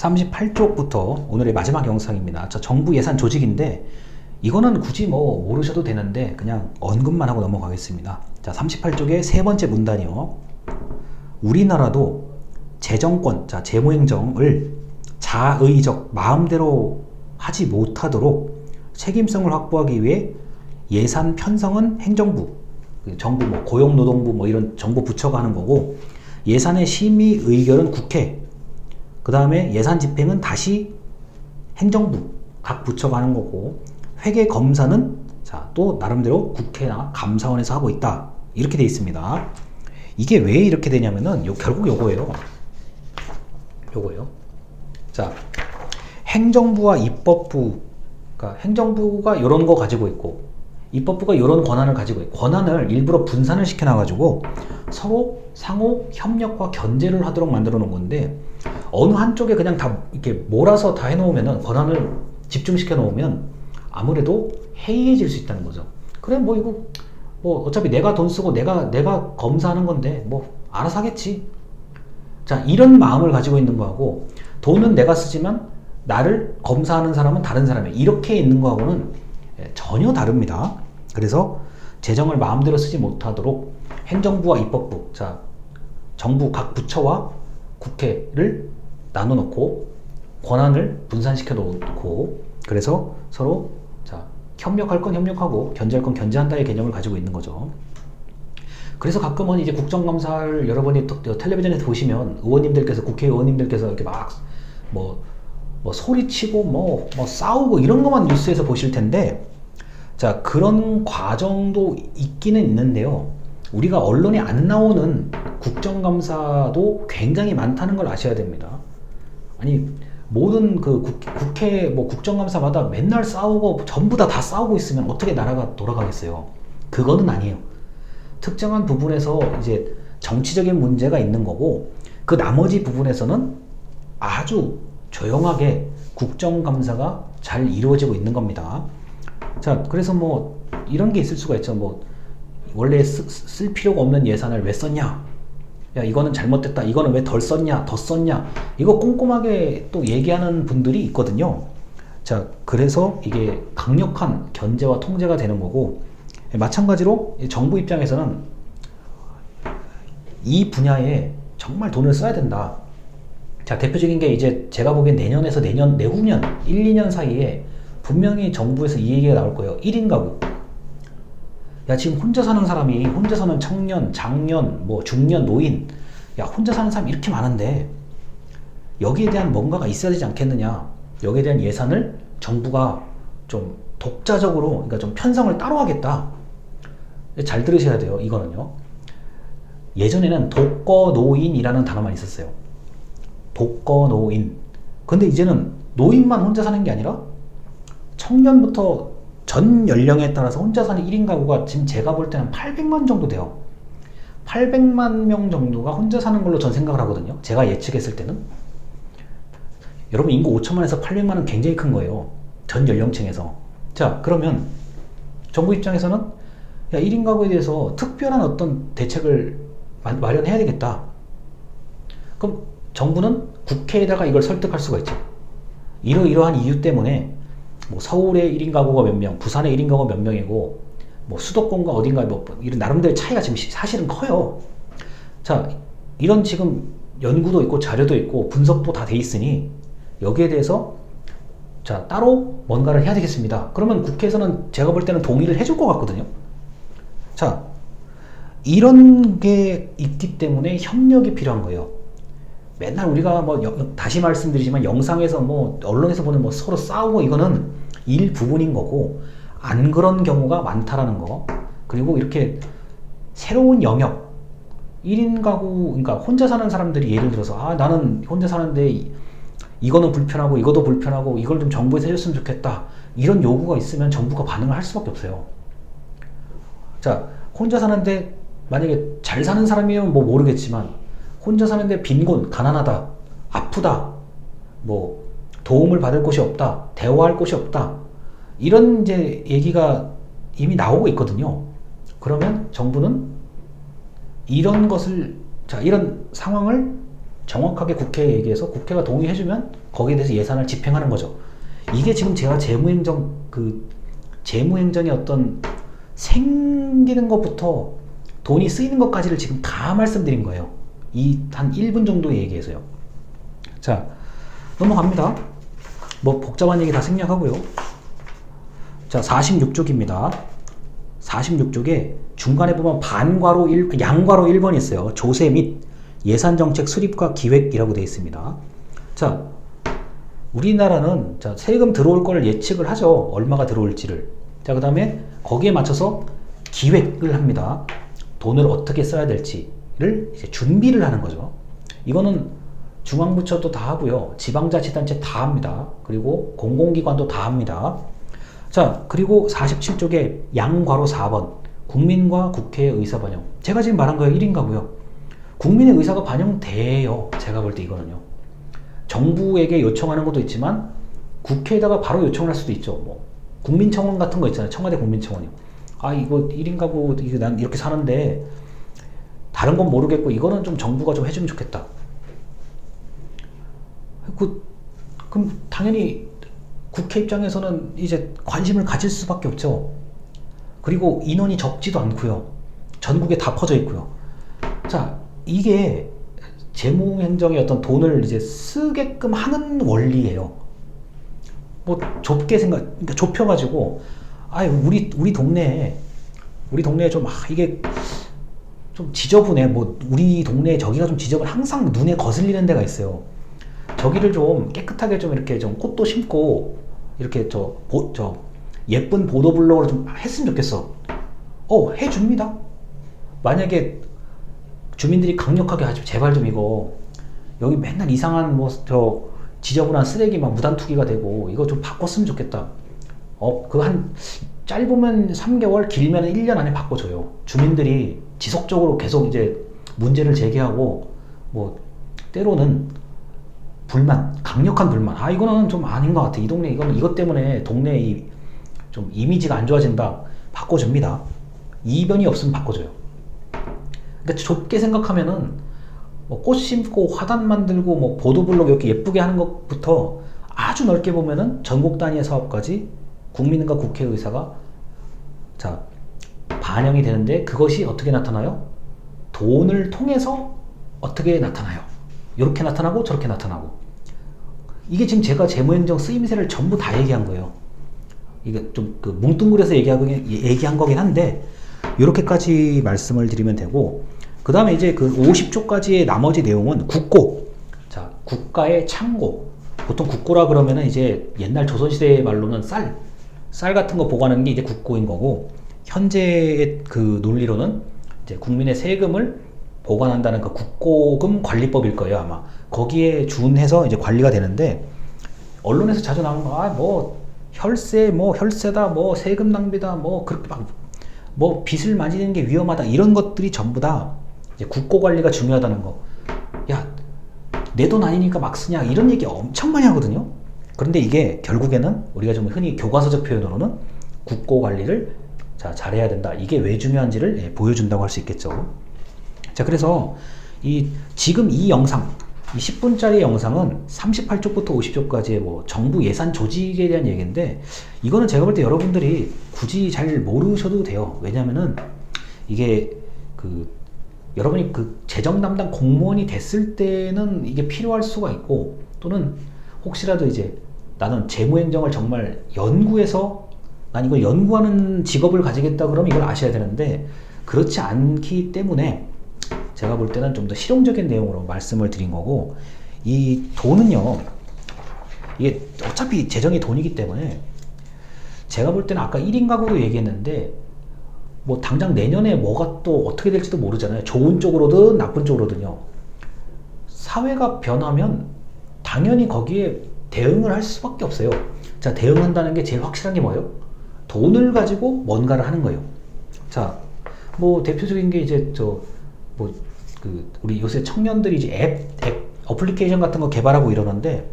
38쪽부터 오늘의 마지막 영상입니다. 정부 예산 조직인데 이거는 굳이 뭐 모르셔도 되는데 그냥 언급만 하고 넘어가겠습니다. 자, 38쪽의 세 번째 문단이요. 우리나라도 재정권, 재무행정을 자의적 마음대로 하지 못하도록 책임성을 확보하기 위해 예산 편성은 행정부, 정부 고용노동부 이런 정부 부처가 하는 거고, 예산의 심의 의결은 국회, 그 다음에 예산 집행은 다시 행정부, 각 부처가 하는 거고, 회계 검사는 또 나름대로 국회나 감사원에서 하고 있다. 이렇게 돼 있습니다. 이게 왜 이렇게 되냐면은 결국 요거예요. 자, 행정부와 입법부, 그러니까 행정부가 이런 거 가지고 있고 입법부가 이런 권한을 가지고 있고, 권한을 일부러 분산을 시켜놔가지고 서로 상호 협력과 견제를 하도록 만들어 놓은 건데, 어느 한쪽에 그냥 다 이렇게 몰아서 다 해놓으면은, 권한을 집중시켜 놓으면 아무래도 해이해질 수 있다는 거죠. 그래 이거 어차피 내가 돈 쓰고 내가 검사하는 건데 알아서 하겠지. 자, 이런 마음을 가지고 있는 거하고, 돈은 내가 쓰지만 나를 검사하는 사람은 다른 사람이에요, 이렇게 있는 거하고는 전혀 다릅니다. 그래서 재정을 마음대로 쓰지 못하도록 행정부와 입법부, 정부 각 부처와 국회를 나눠 놓고 권한을 분산시켜 놓고, 그래서 서로 협력할 건 협력하고 견제할 건 견제한다의 개념을 가지고 있는 거죠. 그래서 가끔은 이제 국정감사를 여러분이 텔레비전에서 보시면 의원님들께서, 국회의원님들께서 이렇게 막 소리치고 싸우고 이런 것만 뉴스에서 보실 텐데, 그런 과정도 있기는 있는데요. 우리가 언론에 안 나오는 국정감사도 굉장히 많다는 걸 아셔야 됩니다. 아니, 모든 국회 국정감사마다 맨날 싸우고 전부 다 싸우고 있으면 어떻게 나라가 돌아가겠어요? 그거는 아니에요. 특정한 부분에서 이제 정치적인 문제가 있는 거고, 그 나머지 부분에서는 아주 조용하게 국정감사가 잘 이루어지고 있는 겁니다. 그래서 이런 게 있을 수가 있죠. 원래 쓸 필요가 없는 예산을 왜 썼냐? 야, 이거는 잘못됐다. 이거는 왜 덜 썼냐? 더 썼냐? 이거 꼼꼼하게 또 얘기하는 분들이 있거든요. 그래서 이게 강력한 견제와 통제가 되는 거고, 마찬가지로 정부 입장에서는 이 분야에 정말 돈을 써야 된다. 대표적인 게 이제 제가 보기엔 내년에서 내후년 1, 2년 사이에 분명히 정부에서 이 얘기가 나올 거예요. 1인 가구. 야, 지금 혼자 사는 사람이, 혼자 사는 청년, 장년, 중년, 노인, 야, 혼자 사는 사람이 이렇게 많은데 여기에 대한 뭔가가 있어야 되지 않겠느냐. 여기에 대한 예산을 정부가 좀 독자적으로, 그러니까 좀 편성을 따로 하겠다. 잘 들으셔야 돼요. 이거는요, 예전에는 독거노인이라는 단어만 있었어요. 독거노인. 근데 이제는 노인만 혼자 사는 게 아니라 청년부터 전 연령에 따라서 혼자 사는 1인 가구가 지금 제가 볼 때는 800만 정도 돼요. 800만 명 정도가 혼자 사는 걸로 전 생각을 하거든요. 제가 예측했을 때는. 여러분, 인구 5천만에서 800만은 굉장히 큰 거예요. 전 연령층에서. 그러면 정부 입장에서는 야, 1인 가구에 대해서 특별한 어떤 대책을 마련해야 되겠다. 그럼 정부는 국회에다가 이걸 설득할 수가 있죠. 이러이러한 이유 때문에 서울의 1인 가구가 몇 명, 부산의 1인 가구가 몇 명이고, 수도권과 어딘가 이런 나름대로의 차이가 지금 사실은 커요. 이런 지금 연구도 있고 자료도 있고 분석도 다 돼 있으니 여기에 대해서 따로 뭔가를 해야 되겠습니다. 그러면 국회에서는 제가 볼 때는 동의를 해줄 것 같거든요. 이런 게 있기 때문에 협력이 필요한 거예요. 맨날 우리가 다시 말씀드리지만 영상에서 언론에서 보는 서로 싸우고, 이거는 일부분인 거고, 안 그런 경우가 많다라는 거. 그리고 이렇게 새로운 영역, 1인 가구, 그러니까 혼자 사는 사람들이 예를 들어서 나는 혼자 사는데 이거는 불편하고 이것도 불편하고 이걸 좀 정부에서 해줬으면 좋겠다, 이런 요구가 있으면 정부가 반응을 할 수밖에 없어요. 혼자 사는데 만약에 잘 사는 사람이면 모르겠지만, 혼자 사는데 빈곤, 가난하다, 아프다, 도움을 받을 곳이 없다, 대화할 곳이 없다, 이런 이제 얘기가 이미 나오고 있거든요. 그러면 정부는 이런 것을, 이런 상황을 정확하게 국회에 얘기해서 국회가 동의해주면 거기에 대해서 예산을 집행하는 거죠. 이게 지금 제가 재무행정의 어떤 생기는 것부터 돈이 쓰이는 것까지를 지금 다 말씀드린 거예요. 이 한 1분 정도의 얘기에서요. 자, 넘어갑니다. 뭐 복잡한 얘기 다 생략하고요. 자, 46쪽입니다. 46쪽에 중간에 보면 양괄호 1번이 있어요. 조세 및 예산정책 수립과 기획이라고 되어 있습니다. 자, 우리나라는 자, 세금 들어올 거를 예측을 하죠. 얼마가 들어올지를. 자, 그 다음에 거기에 맞춰서 기획을 합니다. 돈을 어떻게 써야 될지를 이제 준비를 하는 거죠. 이거는 중앙부처도 다 하고요. 지방자치단체 다 합니다. 그리고 공공기관도 다 합니다. 자, 그리고 47쪽에 양괄호 4번 국민과 국회의 의사 반영. 제가 지금 말한 거예요. 1인가고요. 국민의 의사가 반영돼요. 제가 볼 때 이거는요. 정부에게 요청하는 것도 있지만 국회에다가 바로 요청을 할 수도 있죠. 뭐 국민청원 같은 거 있잖아요. 청와대 국민청원이요. 아, 이거 1인 가구 난 이렇게 사는데 다른 건 모르겠고 이거는 좀 정부가 좀 해주면 좋겠다. 그럼 당연히 국회 입장에서는 이제 관심을 가질 수밖에 없죠. 그리고 인원이 적지도 않고요. 전국에 다 퍼져 있고요. 자, 이게 재무행정의 어떤 돈을 이제 쓰게끔 하는 원리예요. 뭐 좁게 그러니까 좁혀가지고 우리 동네에 좀 이게 좀 지저분해. 뭐 우리 동네에 저기가 좀 지저분. 항상 눈에 거슬리는 데가 있어요. 저기를 좀 깨끗하게 좀 이렇게 좀 꽃도 심고 이렇게 저 예쁜 보도블록으로 좀 했으면 좋겠어. 해줍니다. 만약에 주민들이 강력하게 하지 제발 좀 이거 여기 맨날 이상한 뭐 지저분한 쓰레기 막 무단 투기가 되고 이거 좀 바꿨으면 좋겠다. 그 한 짧으면 3개월, 길면 1년 안에 바꿔줘요. 주민들이 지속적으로 계속 이제 문제를 제기하고 뭐 때로는 강력한 불만. 이거는 좀 아닌 것 같아. 이 동네 이것 때문에 동네 좀 이미지가 안 좋아진다. 바꿔줍니다. 이변이 없으면 바꿔줘요. 그러니까 좁게 생각하면은 뭐 꽃 심고 화단 만들고 뭐 보도블록 이렇게 예쁘게 하는 것부터 아주 넓게 보면은 전국 단위의 사업까지 국민과 국회의사가 자 반영이 되는데 그것이 어떻게 나타나요? 돈을 통해서 어떻게 나타나요? 이렇게 나타나고 저렇게 나타나고. 이게 지금 제가 재무행정 쓰임새를 전부 다 얘기한 거예요. 이게 좀 뭉뚱그려서 얘기한 거긴 한데 이렇게까지 말씀을 드리면 되고, 그 다음에 이제 50조까지의 나머지 내용은 국고. 자, 국가의 창고. 보통 국고라 그러면은 이제 옛날 조선시대 말로는 쌀 같은 거 보관하는 게 이제 국고인 거고, 현재의 논리로는 이제 국민의 세금을 보관한다는 국고금 관리법일 거예요, 아마. 거기에 준해서 이제 관리가 되는데, 언론에서 자주 나오는 거, 혈세다, 세금 낭비다, 그렇게 빚을 많이 내는 게 위험하다, 이런 것들이 전부 다 이제 국고 관리가 중요하다는 거. 야, 내 돈 아니니까 막 쓰냐, 이런 얘기 엄청 많이 하거든요. 그런데 이게 결국에는 우리가 좀 흔히 교과서적 표현으로는 국고 관리를 잘해야 된다. 이게 왜 중요한지를 보여준다고 할 수 있겠죠. 자, 그래서 지금 이 영상, 이 10분짜리 영상은 38쪽부터 50쪽까지의 정부 예산 조직에 대한 얘기인데, 이거는 제가 볼 때 여러분들이 굳이 잘 모르셔도 돼요. 왜냐면은 이게 여러분이 재정 담당 공무원이 됐을 때는 이게 필요할 수가 있고, 또는 혹시라도 이제 나는 재무행정을 정말 연구해서 난 이걸 연구하는 직업을 가지겠다 그러면 이걸 아셔야 되는데, 그렇지 않기 때문에 제가 볼 때는 좀 더 실용적인 내용으로 말씀을 드린 거고, 이 돈은요, 이게 어차피 재정이 돈이기 때문에 제가 볼 때는 아까 1인 가구로 얘기했는데 당장 내년에 뭐가 또 어떻게 될지도 모르잖아요. 좋은 쪽으로든 나쁜 쪽으로든요. 사회가 변하면 당연히 거기에 대응을 할 수밖에 없어요. 자, 대응한다는 게 제일 확실한 게 뭐예요? 돈을 가지고 뭔가를 하는 거예요. 자, 대표적인 게 이제 우리 요새 청년들이 이제 어플리케이션 같은 거 개발하고 이러는데,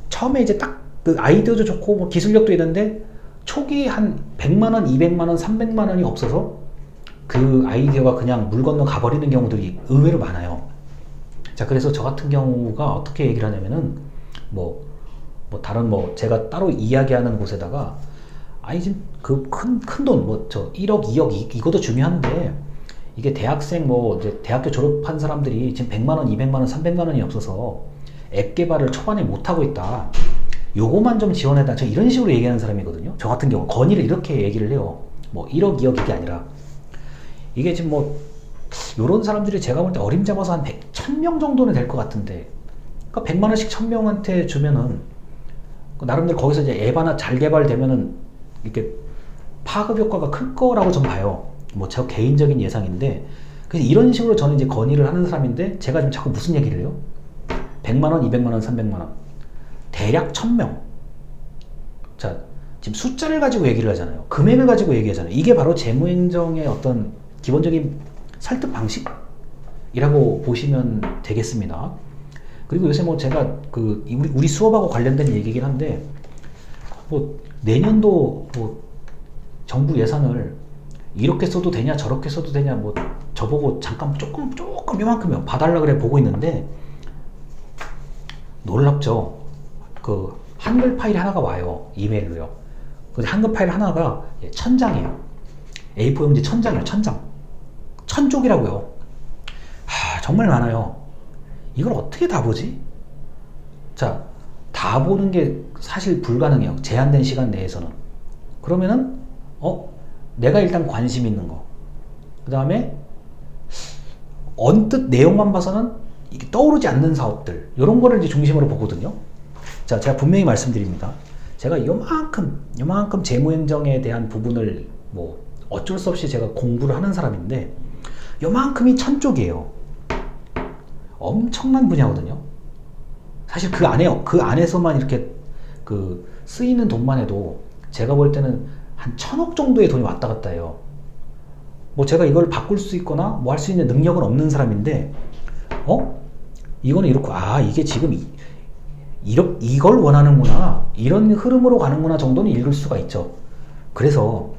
처음에 이제 딱 아이디어도 좋고 기술력도 있는데 초기 한 100만원, 200만원, 300만원이 없어서 그 아이디어가 그냥 물 건너 가버리는 경우들이 의외로 많아요. 자, 그래서 저 같은 경우가 어떻게 얘기를 하냐면은 다른 제가 따로 이야기하는 곳에다가 아니 지금 그 큰 돈 저 1억 2억 이것도 중요한데 이게 대학생 이제 대학교 졸업한 사람들이 지금 100만 원 200만 원 300만 원이 없어서 앱 개발을 초반에 못 하고 있다, 요거만 좀 지원해다, 저 이런 식으로 얘기하는 사람이거든요. 저 같은 경우 건의를 이렇게 얘기를 해요. 1억 2억 이게 아니라 이게 지금 요런 사람들이 제가 볼 때 어림잡아서 한 1000명 정도는 될 것 같은데, 그러니까 100만 원씩 1000명한테 주면은 나름대로 거기서 이제 앱 하나 잘 개발되면은 이렇게 파급 효과가 클 거라고 좀 봐요. 제 개인적인 예상인데, 그래서 이런 식으로 저는 이제 건의를 하는 사람인데, 제가 지금 자꾸 무슨 얘기를 해요? 100만 원, 200만 원, 300만 원. 대략 1000명. 자, 지금 숫자를 가지고 얘기를 하잖아요. 금액을 가지고 얘기하잖아요. 이게 바로 재무행정의 어떤 기본적인 설득 방식이라고 보시면 되겠습니다. 그리고 요새 제가 우리 수업하고 관련된 얘기긴 한데, 내년도 정부 예산을 이렇게 써도 되냐 저렇게 써도 되냐 저보고 잠깐 조금 요만큼 봐달라 그래 보고 있는데, 놀랍죠. 한글 파일 하나가 와요, 이메일로요. 근데 한글 파일 하나가 1000장이에요. A4 용지 1000장이에요. 1000쪽이라고요. 정말 많아요. 이걸 어떻게 다 보지? 자, 다 보는 게 사실 불가능해요, 제한된 시간 내에서는. 그러면은 내가 일단 관심 있는 거, 그 다음에 언뜻 내용만 봐서는 이게 떠오르지 않는 사업들, 이런 거를 이제 중심으로 보거든요. 자, 제가 분명히 말씀드립니다. 제가 요만큼 재무행정에 대한 부분을 어쩔 수 없이 제가 공부를 하는 사람인데, 요만큼이 1000쪽이에요. 엄청난 분야거든요. 사실 그 안에서만 이렇게 쓰이는 돈만 해도 제가 볼 때는 한 1000억 정도의 돈이 왔다 갔다 해요. 제가 이걸 바꿀 수 있거나 할 수 있는 능력은 없는 사람인데, 이거는 이렇고, 이게 지금 이걸 원하는구나, 이런 흐름으로 가는구나 정도는 읽을 수가 있죠. 그래서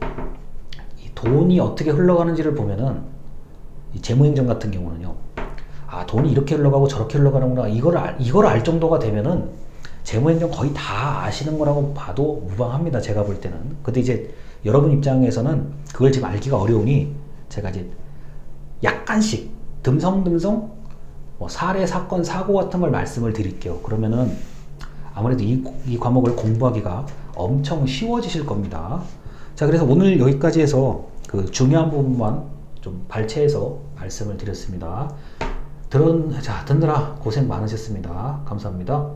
이 돈이 어떻게 흘러가는지를 보면은, 이 재무행정 같은 경우는요, 돈이 이렇게 흘러가고 저렇게 흘러가는구나, 이걸 알 정도가 되면은 재무행정 거의 다 아시는 거라고 봐도 무방합니다, 제가 볼 때는. 근데 이제 여러분 입장에서는 그걸 지금 알기가 어려우니 제가 이제 약간씩 듬성듬성 사례, 사건, 사고 같은 걸 말씀을 드릴게요. 그러면은 아무래도 이 과목을 공부하기가 엄청 쉬워지실 겁니다. 자, 그래서 오늘 여기까지 해서 중요한 부분만 좀 발췌해서 말씀을 드렸습니다. 듣느라 고생 많으셨습니다. 감사합니다.